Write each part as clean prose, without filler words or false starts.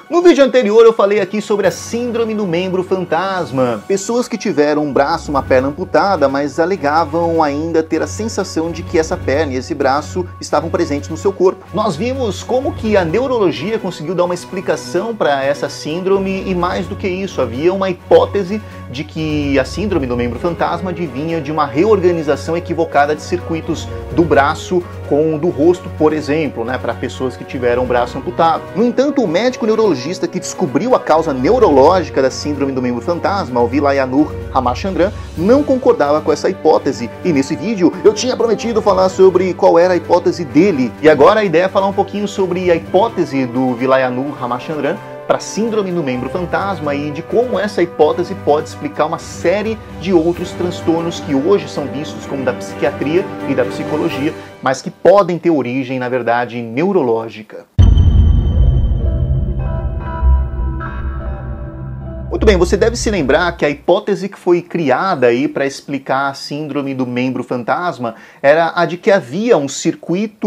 No vídeo anterior eu falei aqui sobre a síndrome do membro fantasma. Pessoas que tiveram um braço, uma perna amputada, mas alegavam ainda ter a sensação de que essa perna e esse braço estavam presentes no seu corpo. Nós vimos como que a neurologia conseguiu dar uma explicação para essa síndrome e mais do que isso, havia uma hipótese de que a síndrome do membro fantasma advinha de uma reorganização equivocada de circuitos do braço com o do rosto, por exemplo, para pessoas que tiveram o braço amputado. No entanto, o médico neurologista que descobriu a causa neurológica da síndrome do membro fantasma, o Vilayanur Ramachandran, não concordava com essa hipótese. E nesse vídeo eu tinha prometido falar sobre qual era a hipótese dele. E agora a ideia é falar um pouquinho sobre a hipótese do Vilayanur Ramachandran para a síndrome do membro fantasma e de como essa hipótese pode explicar uma série de outros transtornos que hoje são vistos como da psiquiatria e da psicologia, mas que podem ter origem, na verdade, neurológica. Muito bem, você deve se lembrar que a hipótese que foi criada aí para explicar a síndrome do membro fantasma era a de que havia um circuito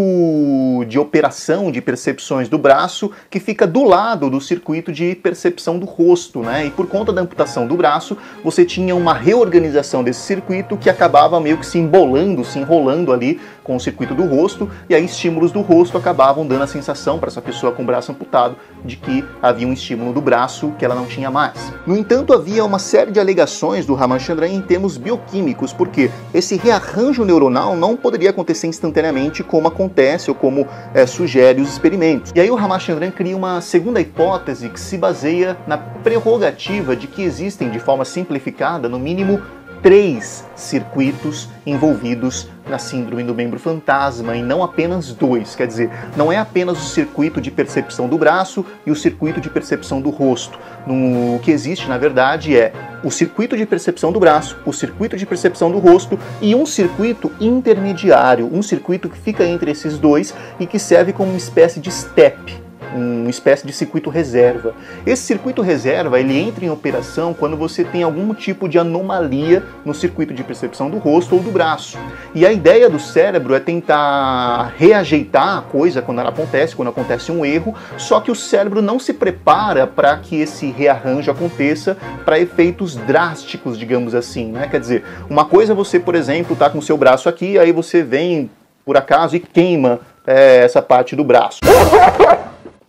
de operação de percepções do braço que fica do lado do circuito de percepção do rosto, E por conta da amputação do braço, você tinha uma reorganização desse circuito que acabava meio que se embolando, se enrolando ali com o circuito do rosto, e aí estímulos do rosto acabavam dando a sensação para essa pessoa com o braço amputado de que havia um estímulo do braço que ela não tinha mais. No entanto, havia uma série de alegações do Ramachandran em termos bioquímicos, porque esse rearranjo neuronal não poderia acontecer instantaneamente como acontece ou como sugere os experimentos. E aí o Ramachandran cria uma segunda hipótese que se baseia na prerrogativa de que existem, de forma simplificada, no mínimo 3 circuitos envolvidos na síndrome do membro fantasma e não apenas 2, quer dizer, não é apenas o circuito de percepção do braço e o circuito de percepção do rosto. O que existe, na verdade, é o circuito de percepção do braço, o circuito de percepção do rosto e um circuito intermediário, um circuito que fica entre esses dois e que serve como uma espécie de step, uma espécie de circuito reserva. Esse circuito reserva, ele entra em operação quando você tem algum tipo de anomalia no circuito de percepção do rosto ou do braço. E a ideia do cérebro é tentar reajeitar a coisa quando acontece um erro, só que o cérebro não se prepara para que esse rearranjo aconteça para efeitos drásticos, digamos assim, Quer dizer, uma coisa é você, por exemplo, tá com o seu braço aqui, aí você vem, por acaso, e queima essa parte do braço.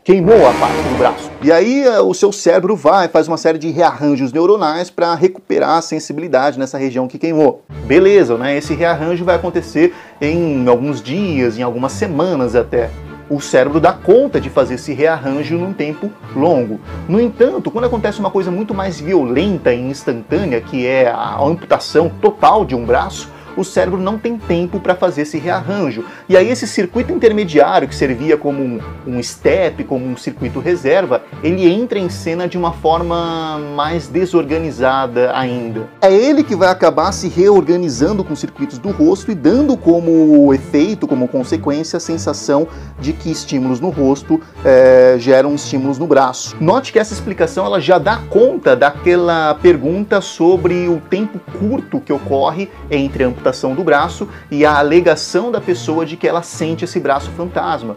Queimou a parte do braço. E aí o seu cérebro faz uma série de rearranjos neuronais para recuperar a sensibilidade nessa região que queimou. Beleza, Esse rearranjo vai acontecer em alguns dias, em algumas semanas até. O cérebro dá conta de fazer esse rearranjo num tempo longo. No entanto, quando acontece uma coisa muito mais violenta e instantânea, que é a amputação total de um braço, o cérebro não tem tempo para fazer esse rearranjo. E aí esse circuito intermediário, que servia como um step, como um circuito reserva, ele entra em cena de uma forma mais desorganizada ainda. É ele que vai acabar se reorganizando com os circuitos do rosto e dando como efeito, como consequência, a sensação de que estímulos no rosto geram estímulos no braço. Note que essa explicação ela já dá conta daquela pergunta sobre o tempo curto que ocorre entre a amputação do braço e a alegação da pessoa de que ela sente esse braço fantasma,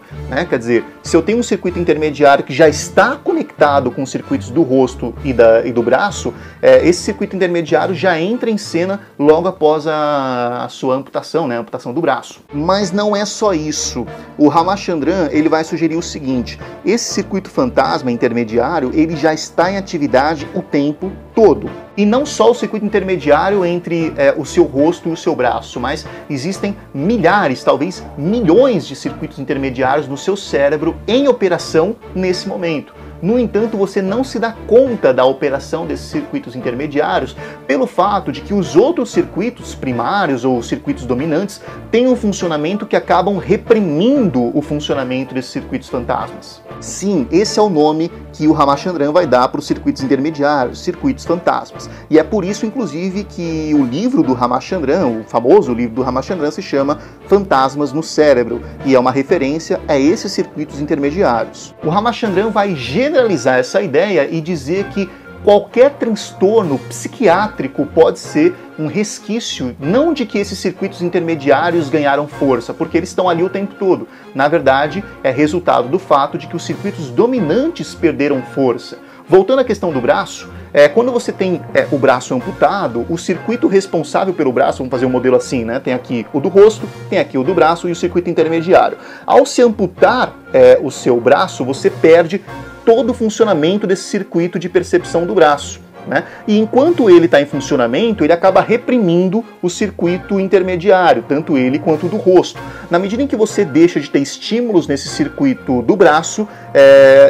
Quer dizer, se eu tenho um circuito intermediário que já está conectado com os circuitos do rosto e do braço, esse circuito intermediário já entra em cena logo após a sua amputação, a amputação do braço. Mas não é só isso. O Ramachandran ele vai sugerir o seguinte: esse circuito fantasma intermediário ele já está em atividade o tempo todo. E não só o circuito intermediário entre o seu rosto e o seu braço, mas existem milhares, talvez milhões de circuitos intermediários no seu cérebro em operação nesse momento. No entanto, você não se dá conta da operação desses circuitos intermediários pelo fato de que os outros circuitos primários ou circuitos dominantes têm um funcionamento que acabam reprimindo o funcionamento desses circuitos fantasmas. Sim, esse é o nome que o Ramachandran vai dar para os circuitos intermediários, circuitos fantasmas. E é por isso, inclusive, que o livro do Ramachandran, o famoso livro do Ramachandran, se chama Fantasmas no Cérebro, e é uma referência a esses circuitos intermediários. O Ramachandran vai generalizar essa ideia e dizer que qualquer transtorno psiquiátrico pode ser um resquício, não de que esses circuitos intermediários ganharam força, porque eles estão ali o tempo todo. Na verdade, é resultado do fato de que os circuitos dominantes perderam força. Voltando à questão do braço, quando você tem o braço amputado, o circuito responsável pelo braço, vamos fazer um modelo assim, né? Tem aqui o do rosto, tem aqui o do braço e o circuito intermediário. Ao se amputar o seu braço, você perde todo o funcionamento desse circuito de percepção do braço, né? E enquanto ele está em funcionamento, ele acaba reprimindo o circuito intermediário, tanto ele quanto o do rosto. Na medida em que você deixa de ter estímulos nesse circuito do braço,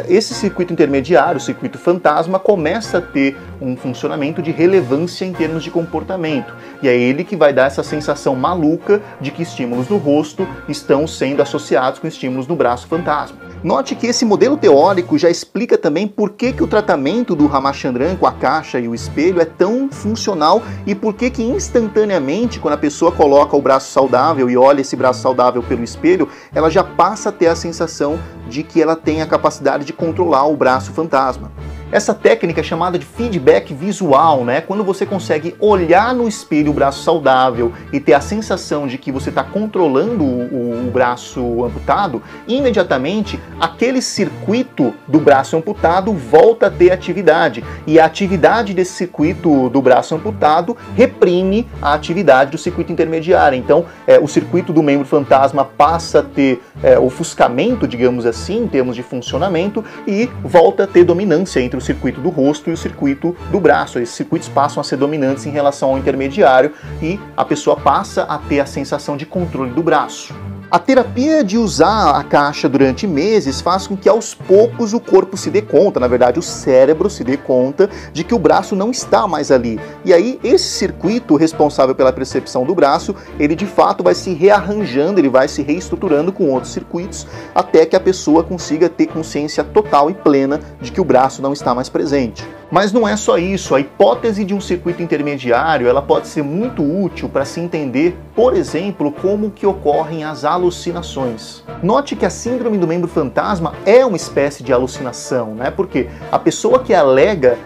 esse circuito intermediário, o circuito fantasma, começa a ter um funcionamento de relevância em termos de comportamento. E é ele que vai dar essa sensação maluca de que estímulos do rosto estão sendo associados com estímulos do braço fantasma. Note que esse modelo teórico já explica também por que o tratamento do Ramachandran com a caixa e o espelho é tão funcional e por que instantaneamente, quando a pessoa coloca o braço saudável e olha esse braço saudável pelo espelho, ela já passa a ter a sensação de que ela tem a capacidade de controlar o braço fantasma. Essa técnica é chamada de feedback visual, né? Quando você consegue olhar no espelho o braço saudável e ter a sensação de que você está controlando o braço amputado, imediatamente aquele circuito do braço amputado volta a ter atividade. E a atividade desse circuito do braço amputado reprime a atividade do circuito intermediário. Então, o circuito do membro fantasma passa a ter ofuscamento, digamos assim, em termos de funcionamento, e volta a ter dominância entre o circuito do rosto e o circuito do braço. Esses circuitos passam a ser dominantes em relação ao intermediário e a pessoa passa a ter a sensação de controle do braço. A terapia de usar a caixa durante meses faz com que aos poucos o corpo se dê conta, na verdade o cérebro se dê conta de que o braço não está mais ali. E aí esse circuito responsável pela percepção do braço, ele de fato vai se rearranjando, ele vai se reestruturando com outros circuitos até que a pessoa consiga ter consciência total e plena de que o braço não está mais presente. Mas não é só isso, a hipótese de um circuito intermediário ela pode ser muito útil para se entender, por exemplo, como que ocorrem as alucinações. Note que a síndrome do membro fantasma é uma espécie de alucinação, né? Porque a pessoa que alega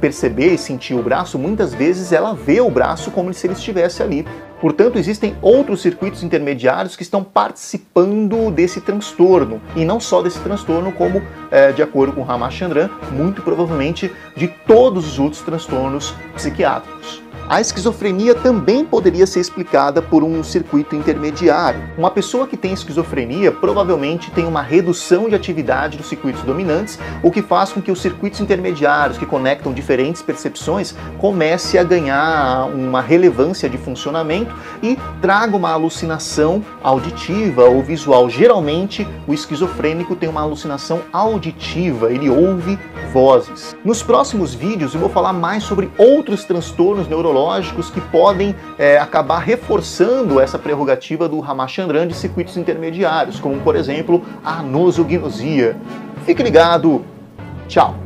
perceber e sentir o braço, muitas vezes ela vê o braço como se ele estivesse ali. Portanto, existem outros circuitos intermediários que estão participando desse transtorno, e não só desse transtorno, como, de acordo com Ramachandran, muito provavelmente de todos os outros transtornos psiquiátricos. A esquizofrenia também poderia ser explicada por um circuito intermediário. Uma pessoa que tem esquizofrenia provavelmente tem uma redução de atividade dos circuitos dominantes, o que faz com que os circuitos intermediários que conectam diferentes percepções comece a ganhar uma relevância de funcionamento e traga uma alucinação auditiva ou visual. Geralmente, o esquizofrênico tem uma alucinação auditiva, ele ouve vozes. Nos próximos vídeos eu vou falar mais sobre outros transtornos neurológicos que podem acabar reforçando essa prerrogativa do Ramachandran de circuitos intermediários, como por exemplo a nosognosia. Fique ligado, tchau!